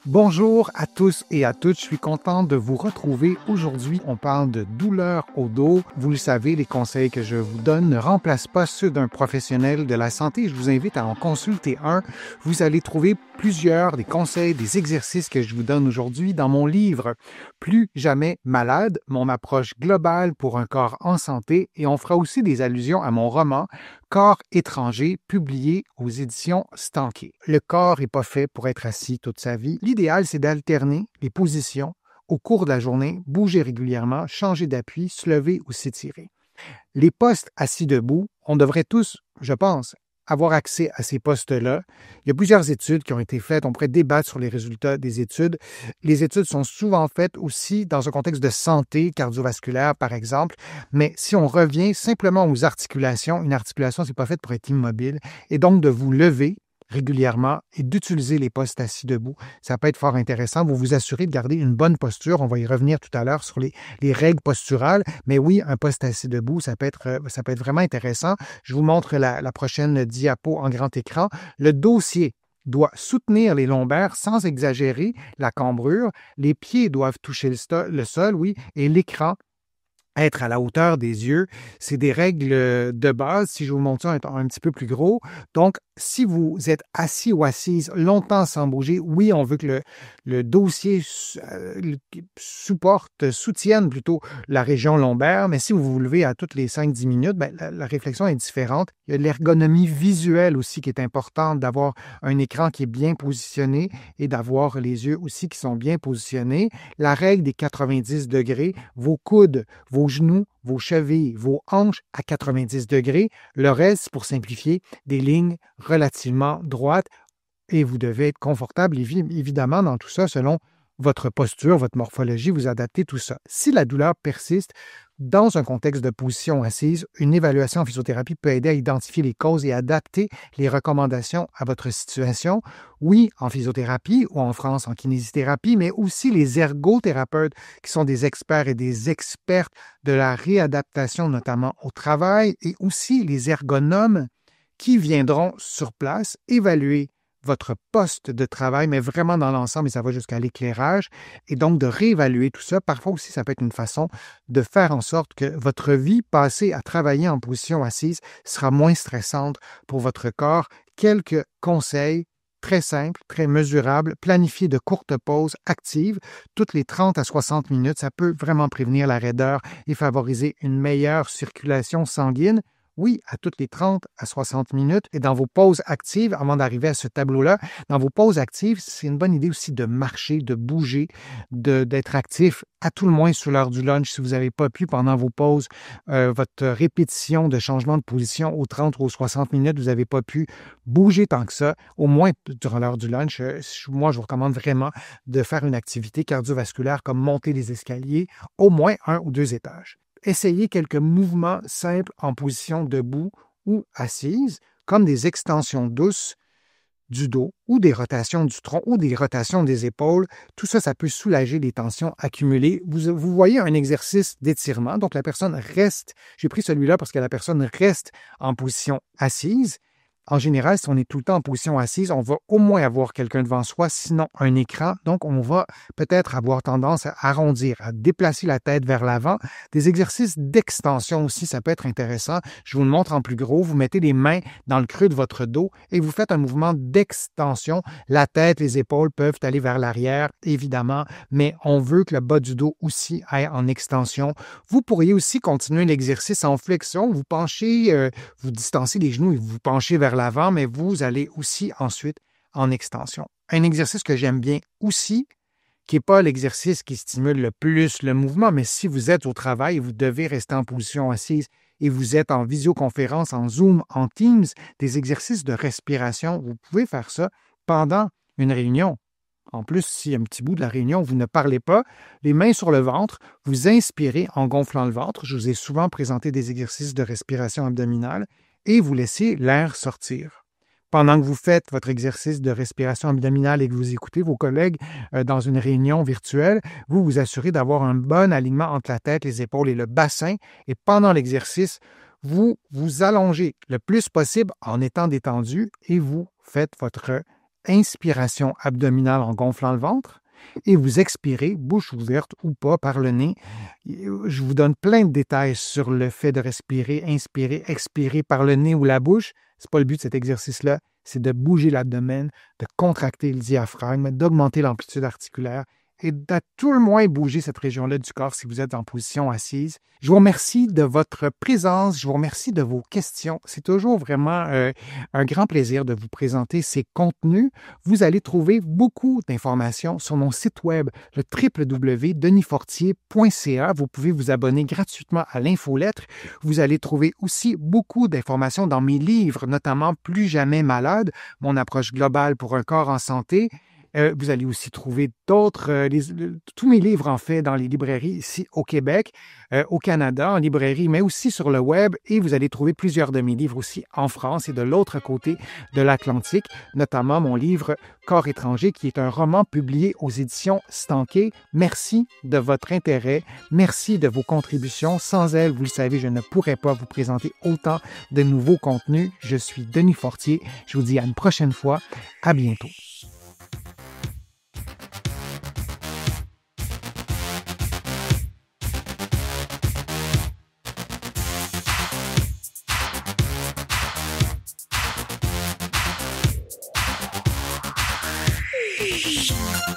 Bonjour à tous et à toutes, je suis content de vous retrouver. Aujourd'hui, on parle de douleur au dos. Vous le savez, les conseils que je vous donne ne remplacent pas ceux d'un professionnel de la santé. Je vous invite à en consulter un. Vous allez trouver plusieurs des conseils, des exercices que je vous donne aujourd'hui dans mon livre « Plus jamais malade », mon approche globale pour un corps en santé, et on fera aussi des allusions à mon roman « Corps étranger » publié aux éditions Stanké. Le corps n'est pas fait pour être assis toute sa vie. L'idéal, c'est d'alterner les positions au cours de la journée, bouger régulièrement, changer d'appui, se lever ou s'étirer. Les postes assis debout, on devrait tous, je pense, avoir accès à ces postes-là. Il y a plusieurs études qui ont été faites. On pourrait débattre sur les résultats des études. Les études sont souvent faites aussi dans un contexte de santé cardiovasculaire, par exemple. Mais si on revient simplement aux articulations, une articulation, ce n'est pas faite pour être immobile. Et donc, de vous lever régulièrement et d'utiliser les postes assis debout. Ça peut être fort intéressant. Vous vous assurez de garder une bonne posture. On va y revenir tout à l'heure sur les règles posturales. Mais oui, un poste assis debout, ça peut être vraiment intéressant. Je vous montre la prochaine diapo en grand écran. Le dossier doit soutenir les lombaires sans exagérer la cambrure. Les pieds doivent toucher le sol, oui, et l'écran être à la hauteur des yeux. C'est des règles de base. Si je vous montre ça un petit peu plus gros. Donc, si vous êtes assis ou assise longtemps sans bouger, oui, on veut que le dossier soutienne plutôt la région lombaire, mais si vous vous levez à toutes les 5-10 minutes, la réflexion est différente. Il y a de l'ergonomie visuelle aussi qui est importante, d'avoir un écran qui est bien positionné et d'avoir les yeux aussi qui sont bien positionnés. La règle des 90 degrés, vos coudes, vos genoux, vos chevilles, vos hanches à 90 degrés. Le reste, pour simplifier, des lignes relativement droites et vous devez être confortable, évidemment, dans tout ça selon votre posture, votre morphologie, vous adaptez tout ça. Si la douleur persiste, dans un contexte de position assise, une évaluation en physiothérapie peut aider à identifier les causes et adapter les recommandations à votre situation. Oui, en physiothérapie ou en France en kinésithérapie, mais aussi les ergothérapeutes qui sont des experts et des expertes de la réadaptation, notamment au travail, et aussi les ergonomes qui viendront sur place évaluer votre poste de travail, mais vraiment dans l'ensemble, et ça va jusqu'à l'éclairage, et donc de réévaluer tout ça. Parfois aussi, ça peut être une façon de faire en sorte que votre vie passée à travailler en position assise sera moins stressante pour votre corps. Quelques conseils très simples, très mesurables, planifier de courtes pauses actives, toutes les 30 à 60 minutes, ça peut vraiment prévenir la raideur et favoriser une meilleure circulation sanguine. Oui, à toutes les 30 à 60 minutes. Et dans vos pauses actives, avant d'arriver à ce tableau-là, dans vos pauses actives, c'est une bonne idée aussi de marcher, de bouger, d'être actif, à tout le moins sur l'heure du lunch. Si vous n'avez pas pu pendant vos pauses, votre répétition de changement de position aux 30 ou aux 60 minutes, vous n'avez pas pu bouger tant que ça, au moins durant l'heure du lunch. Moi, je vous recommande vraiment de faire une activité cardiovasculaire comme monter les escaliers, au moins 1 ou 2 étages. Essayez quelques mouvements simples en position debout ou assise, comme des extensions douces du dos ou des rotations du tronc ou des rotations des épaules. Tout ça, ça peut soulager les tensions accumulées. Vous voyez un exercice d'étirement, donc la personne reste, j'ai pris celui-là parce que la personne reste en position assise. En général, si on est tout le temps en position assise, on va au moins avoir quelqu'un devant soi, sinon un écran. Donc, on va peut-être avoir tendance à arrondir, à déplacer la tête vers l'avant. Des exercices d'extension aussi, ça peut être intéressant. Je vous le montre en plus gros. Vous mettez les mains dans le creux de votre dos et vous faites un mouvement d'extension. La tête, les épaules peuvent aller vers l'arrière, évidemment, mais on veut que le bas du dos aussi aille en extension. Vous pourriez aussi continuer l'exercice en flexion. Vous penchez, vous distancez les genoux et vous penchez vers l'avant, mais vous allez aussi ensuite en extension. Un exercice que j'aime bien aussi, qui n'est pas l'exercice qui stimule le plus le mouvement, mais si vous êtes au travail et vous devez rester en position assise et vous êtes en visioconférence, en Zoom, en Teams, des exercices de respiration, vous pouvez faire ça pendant une réunion. En plus, si un petit bout de la réunion, vous ne parlez pas, les mains sur le ventre, vous inspirez en gonflant le ventre. Je vous ai souvent présenté des exercices de respiration abdominale et vous laissez l'air sortir. Pendant que vous faites votre exercice de respiration abdominale et que vous écoutez vos collègues dans une réunion virtuelle, vous vous assurez d'avoir un bon alignement entre la tête, les épaules et le bassin. Et pendant l'exercice, vous vous allongez le plus possible en étant détendu et vous faites votre inspiration abdominale en gonflant le ventre et vous expirez, bouche ouverte ou pas, par le nez. Je vous donne plein de détails sur le fait de respirer, inspirer, expirer par le nez ou la bouche. Ce n'est pas le but de cet exercice-là, c'est de bouger l'abdomen, de contracter le diaphragme, d'augmenter l'amplitude articulaire et d'à tout le moins bouger cette région-là du corps si vous êtes en position assise. Je vous remercie de votre présence, je vous remercie de vos questions. C'est toujours vraiment un grand plaisir de vous présenter ces contenus. Vous allez trouver beaucoup d'informations sur mon site web, le www.denisfortier.ca. Vous pouvez vous abonner gratuitement à l'infolettre. Vous allez trouver aussi beaucoup d'informations dans mes livres, notamment Plus jamais malade, mon approche globale pour un corps en santé. Vous allez aussi trouver d'autres, tous mes livres en fait dans les librairies ici au Québec, au Canada, en librairie, mais aussi sur le web. Et vous allez trouver plusieurs de mes livres aussi en France et de l'autre côté de l'Atlantique, notamment mon livre Corps étranger, qui est un roman publié aux éditions Stanquet. Merci de votre intérêt, merci de vos contributions. Sans elles, vous le savez, je ne pourrais pas vous présenter autant de nouveaux contenus. Je suis Denis Fortier. Je vous dis à une prochaine fois. À bientôt. Shh.